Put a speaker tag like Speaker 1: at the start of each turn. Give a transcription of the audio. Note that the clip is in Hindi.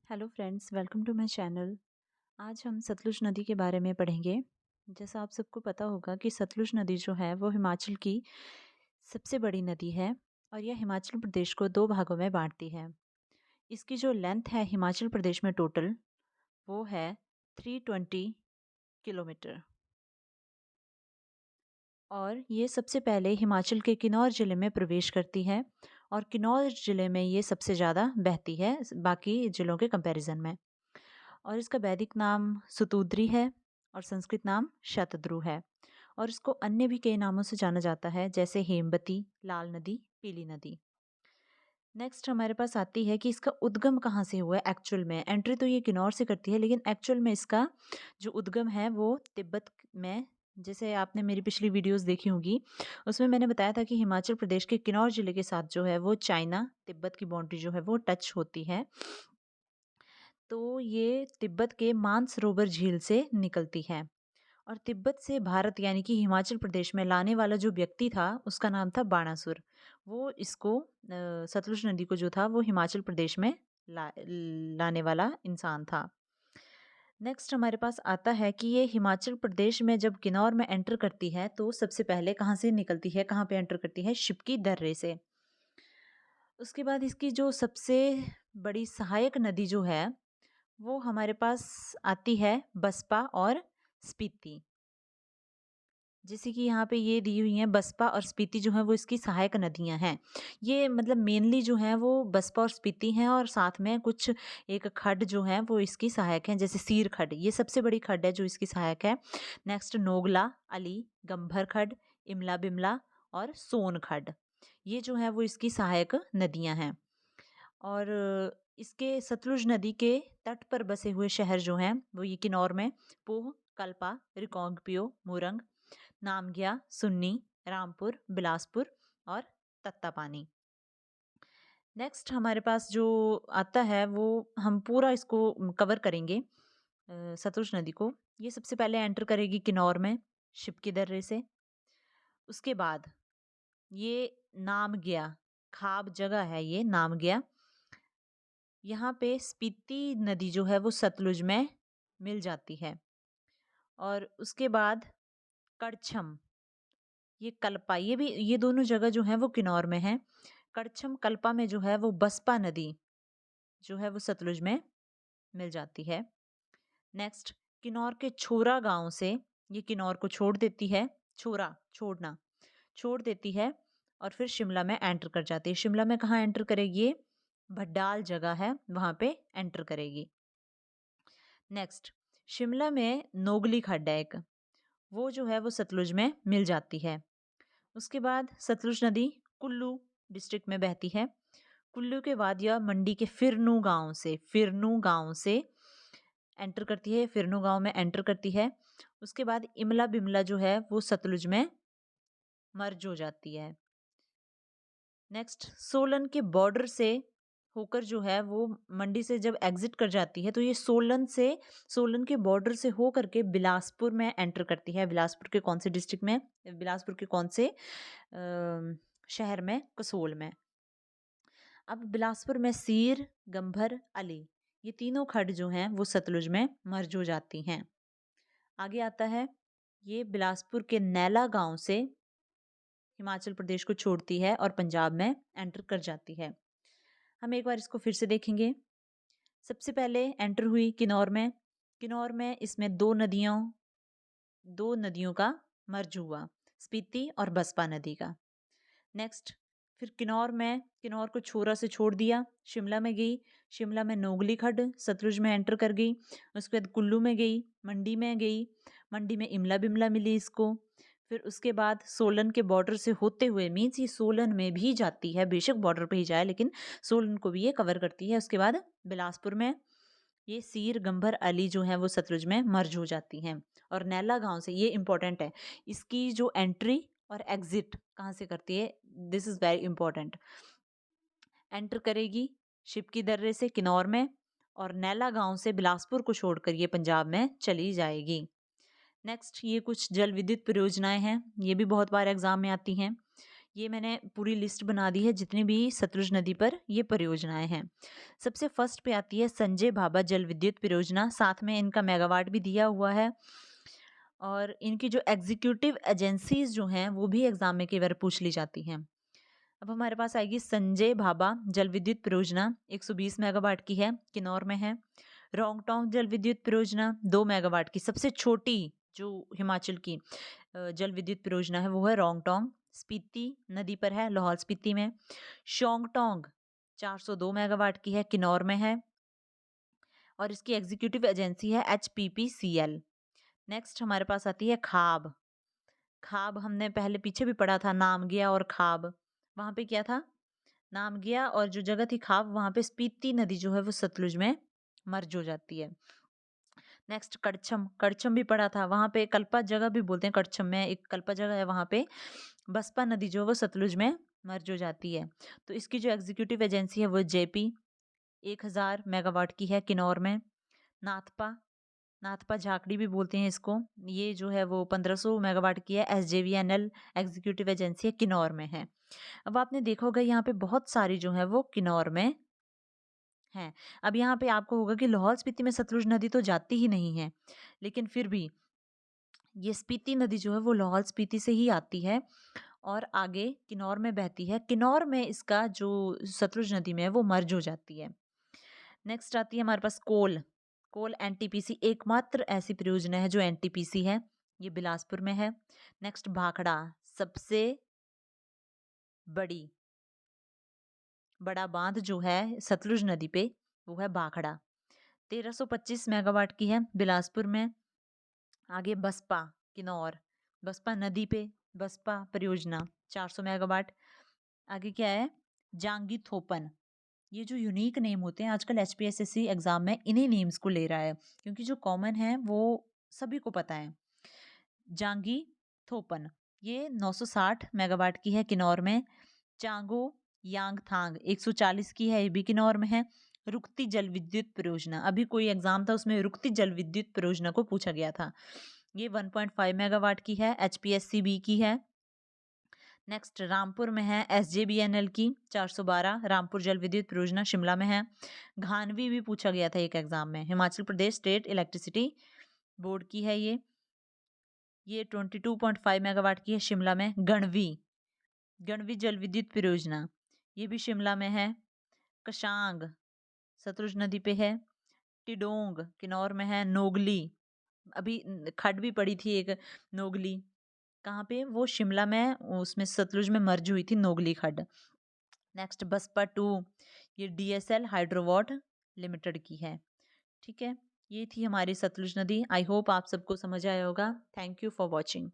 Speaker 1: Hello friends, welcome to my channel. आज हम सतलुज नदी के बारे में पढ़ेंगे। जैसा आप सबको पता होगा कि सतलुज नदी जो है वो हिमाचल की सबसे बड़ी नदी है और यह हिमाचल प्रदेश को दो भागों में बांटती है। इसकी जो लेंथ है हिमाचल प्रदेश में टोटल वो है 320 किलोमीटर और ये सबसे पहले हिमाचल के किन्नौर ज़िले में प्रवेश करती है और किन्नौर ज़िले में ये सबसे ज़्यादा बहती है बाकी ज़िलों के कंपैरिजन में। और इसका वैदिक नाम सुतुद्री है और संस्कृत नाम शतद्रु है और इसको अन्य भी कई नामों से जाना जाता है जैसे हेमवती, लाल नदी, पीली नदी। नेक्स्ट हमारे पास आती है कि इसका उद्गम कहाँ से हुआ है एक्चुअल में। एंट्री तो ये किन्नौर से करती है लेकिन एक्चुअल में इसका जो उद्गम है वो तिब्बत में। जैसे आपने मेरी पिछली वीडियोस देखी होंगी उसमें मैंने बताया था कि हिमाचल प्रदेश के किन्नौर जिले के साथ जो है वो चाइना तिब्बत की बाउंड्री जो है वो टच होती है। तो ये तिब्बत के मानसरोवर झील से निकलती है और तिब्बत से भारत यानी कि हिमाचल प्रदेश में लाने वाला जो व्यक्ति था उसका नाम था बाणासुर। वो इसको सतलुज नदी को जो था वो हिमाचल प्रदेश में लाने वाला इंसान था। नेक्स्ट हमारे पास आता है कि ये हिमाचल प्रदेश में जब किन्नौर में एंटर करती है तो सबसे पहले कहाँ से निकलती है, कहाँ पे एंटर करती है, शिपकी दर्रे से। उसके बाद इसकी जो सबसे बड़ी सहायक नदी जो है वो हमारे पास आती है बसपा और स्पीति। जैसे कि यहाँ पे ये दी हुई हैं बसपा और स्पीति जो है वो इसकी सहायक नदियाँ हैं। ये मतलब मेनली जो है वो बसपा और स्पीति हैं और साथ में कुछ एक खड्ड जो है वो इसकी सहायक हैं जैसे सीर खड्ड, ये सबसे बड़ी खड्ड है जो इसकी सहायक है। नेक्स्ट नोगला, अली, गंभर खड्ड, इमला बिमला और सोन खड्ड, ये जो है वो इसकी सहायक नदियाँ हैं। और इसके सतलुज नदी के तट पर बसे हुए शहर जो हैं वो ये किन्नौर में पूह, कल्पा, रिकांगपिओ, मूरंग, नामग्या, सुन्नी, रामपुर, बिलासपुर और तत्तापानी। नेक्स्ट हमारे पास जो आता है वो हम पूरा इसको कवर करेंगे सतलुज नदी को। ये सबसे पहले एंटर करेगी किन्नौर में शिपकी दर्रे से। उसके बाद ये नामग्या, खाब जगह है ये नामग्या, यहाँ पे स्पीति नदी जो है वो सतलुज में मिल जाती है। और उसके बाद कड़छम, ये कल्पा, ये दोनों जगह जो है वो किन्नौर में है। कड़छम कल्पा में जो है वो बसपा नदी जो है वो सतलुज में मिल जाती है। नेक्स्ट किन्नौर के छोरा गांव से ये किन्नौर को छोड़ देती है, छोरा छोड़ना छोड़ देती है और फिर शिमला में एंटर कर जाती है। शिमला में कहाँ एंटर करेगी, ये भड्डाल जगह है वहां पे एंटर करेगी। नेक्स्ट शिमला में नोगली खड्ड है एक, वो जो है वो सतलुज में मिल जाती है। उसके बाद सतलुज नदी कुल्लू डिस्ट्रिक्ट में बहती है। कुल्लू के बाद यह मंडी के फिरनू गांव से एंटर करती है, फिरनू गांव में एंटर करती है। उसके बाद इमला बिमला जो है वो सतलुज में मर्ज हो जाती है। नेक्स्ट सोलन के बॉर्डर से होकर जो है वो मंडी से जब एग्जिट कर जाती है तो ये सोलन के बॉर्डर से हो करके बिलासपुर में एंटर करती है। बिलासपुर के कौन से डिस्ट्रिक्ट में, बिलासपुर के कौन से शहर में, कसोल में। अब बिलासपुर में सीर, गंभर, अली, ये तीनों खड्ड जो हैं वो सतलुज में मर्ज हो जाती हैं। आगे आता है ये बिलासपुर के नैला गांव से हिमाचल प्रदेश को छोड़ती है और पंजाब में एंटर कर जाती है। हम एक बार इसको फिर से देखेंगे। सबसे पहले एंटर हुई किन्नौर में। किन्नौर में इसमें दो नदियों का मर्ज हुआ, स्पीति और बसपा नदी का। नेक्स्ट फिर किन्नौर को छोरा से छोड़ दिया, शिमला में गई। शिमला में नोगली खड्ड सतलुज में एंटर कर गई। उसके बाद कुल्लू में गई, मंडी में गई, मंडी में इमला बिमला मिली इसको। फिर उसके बाद सोलन के बॉर्डर से होते हुए, मीन्स ये सोलन में भी जाती है, बेशक बॉर्डर पे ही जाए लेकिन सोलन को भी ये कवर करती है। उसके बाद बिलासपुर में ये सीर, गंभर, अली जो है वो सतलुज में मर्ज हो जाती हैं। और नैला गांव से, ये इंपॉर्टेंट है, इसकी जो एंट्री और एग्जिट कहाँ से करती है, this is very important. Enter करेगी शिपकी दर्रे से किन्नौर में और नैला गांव से बिलासपुर को छोड़कर ये पंजाब में चली जाएगी। नेक्स्ट ये कुछ जल विद्युत परियोजनाएं हैं, ये भी बहुत बार एग्जाम में आती हैं। ये मैंने पूरी लिस्ट बना दी है जितनी भी सतलुज नदी पर ये परियोजनाएं हैं। सबसे फर्स्ट पे आती है संजय भाभा जल विद्युत परियोजना, साथ में इनका मेगावाट भी दिया हुआ है। और इनकी जो एग्जीक्यूटिव एजेंसीज जो हैं वो भी एग्जाम में कई बार पूछ ली जाती हैं। अब हमारे पास आएगी संजय भाभा जल विद्युत परियोजना, 120 मेगावाट की है, किन्नौर में है। रोंगटोंग जल विद्युत परियोजना 2 मेगावाट की, सबसे छोटी जो हिमाचल की जल विद्युत परियोजना है वो है रोंगटोंग, स्पीति नदी पर है, लाहौल स्पीति में। शोंगटोंग 402 मेगावाट की है, किन्नौर में है और इसकी एग्जीक्यूटिव एजेंसी है HPPCL। नेक्स्ट हमारे पास आती है खाब। खाब हमने पहले पीछे भी पढ़ा था, नामगिया और खाब। वहां पे क्या था, नामगिया और जो जगह थी खाब, वहां पे स्पीति नदी जो है वो सतलुज में मर्ज हो जाती है। नेक्स्ट कड़छम, कड़छम भी पढ़ा था, वहां पे कल्पा जगह भी बोलते हैं, कड़छम में एक कल्पा जगह है, वहां पे बसपा नदी जो है वो सतलुज में मर्ज हो जाती है। तो इसकी जो एग्जीक्यूटिव एजेंसी है वो JP 1000 मेगावाट की है, किन्नौर में। नाथपा, नाथपा झाकड़ी भी बोलते हैं इसको, ये जो है वो 1500 मेगावाट की है, SJVNL एग्जीक्यूटिव एजेंसी है, किन्नौर में है। अब आपने देखा होगा यहाँ पे बहुत सारी जो है वो किन्नौर में है। अब यहाँ पे आपको होगा कि लाहौल स्पीति में सतलुज नदी तो जाती ही नहीं है, लेकिन फिर भी ये स्पीति नदी जो है वो लाहौल स्पीति से ही आती है और आगे किन्नौर में बहती है। किन्नौर में इसका जो सतलुज नदी में है वो मर्ज हो जाती है। नेक्स्ट आती है हमारे पास कोल। कोल NTPC एकमात्र ऐसी परियोजना है जो NTPC है, ये बिलासपुर में है। नेक्स्ट भाखड़ा, सबसे बड़ी बड़ा बांध जो है सतलुज नदी पे वो है भाखड़ा, 1325 मेगावाट की है, बिलासपुर में। आगे बसपा, किन्नौर, बसपा नदी पे बसपा परियोजना 400 मेगावाट। आगे क्या है, जांगी थोपन। ये जो यूनिक नेम होते हैं आजकल HPSSC एग्जाम में इन्हीं नेम्स को ले रहा है, क्योंकि जो कॉमन है वो सभी को पता है। जांगी थोपन ये 960 मेगावाट की है, किन्नौर में। चांगो यांगथांग 140 की है, ये भी किन्नौर में है। रुकती जल विद्युत परियोजना, अभी कोई एग्जाम था उसमें रुकती जल विद्युत परियोजना को पूछा गया था, ये 1.5 मेगावाट की है, HPSCB की है। नेक्स्ट रामपुर में है SJBNL की 412, रामपुर जल विद्युत परियोजना शिमला में है। घानवी भी पूछा गया था एक एग्जाम में, Himachal Pradesh state electricity board की है ये 22.5 मेगावाट की है, शिमला में। गणवी, गणवी जल विद्युत परियोजना ये भी शिमला में है। कशांग सतलुज नदी पे है। टिडोंग किन्नौर में है। नोगली, अभी खड भी पड़ी थी एक, नोगली कहाँ पे, वो शिमला में, उसमें सतलुज में मर्ज हुई थी नोगली खड। नेक्स्ट बसपा 2, ये DSL हाइड्रोवाट लिमिटेड की है। ठीक है, ये थी हमारी सतलुज नदी। आई होप आप सबको समझ आया होगा। Thank you for watching.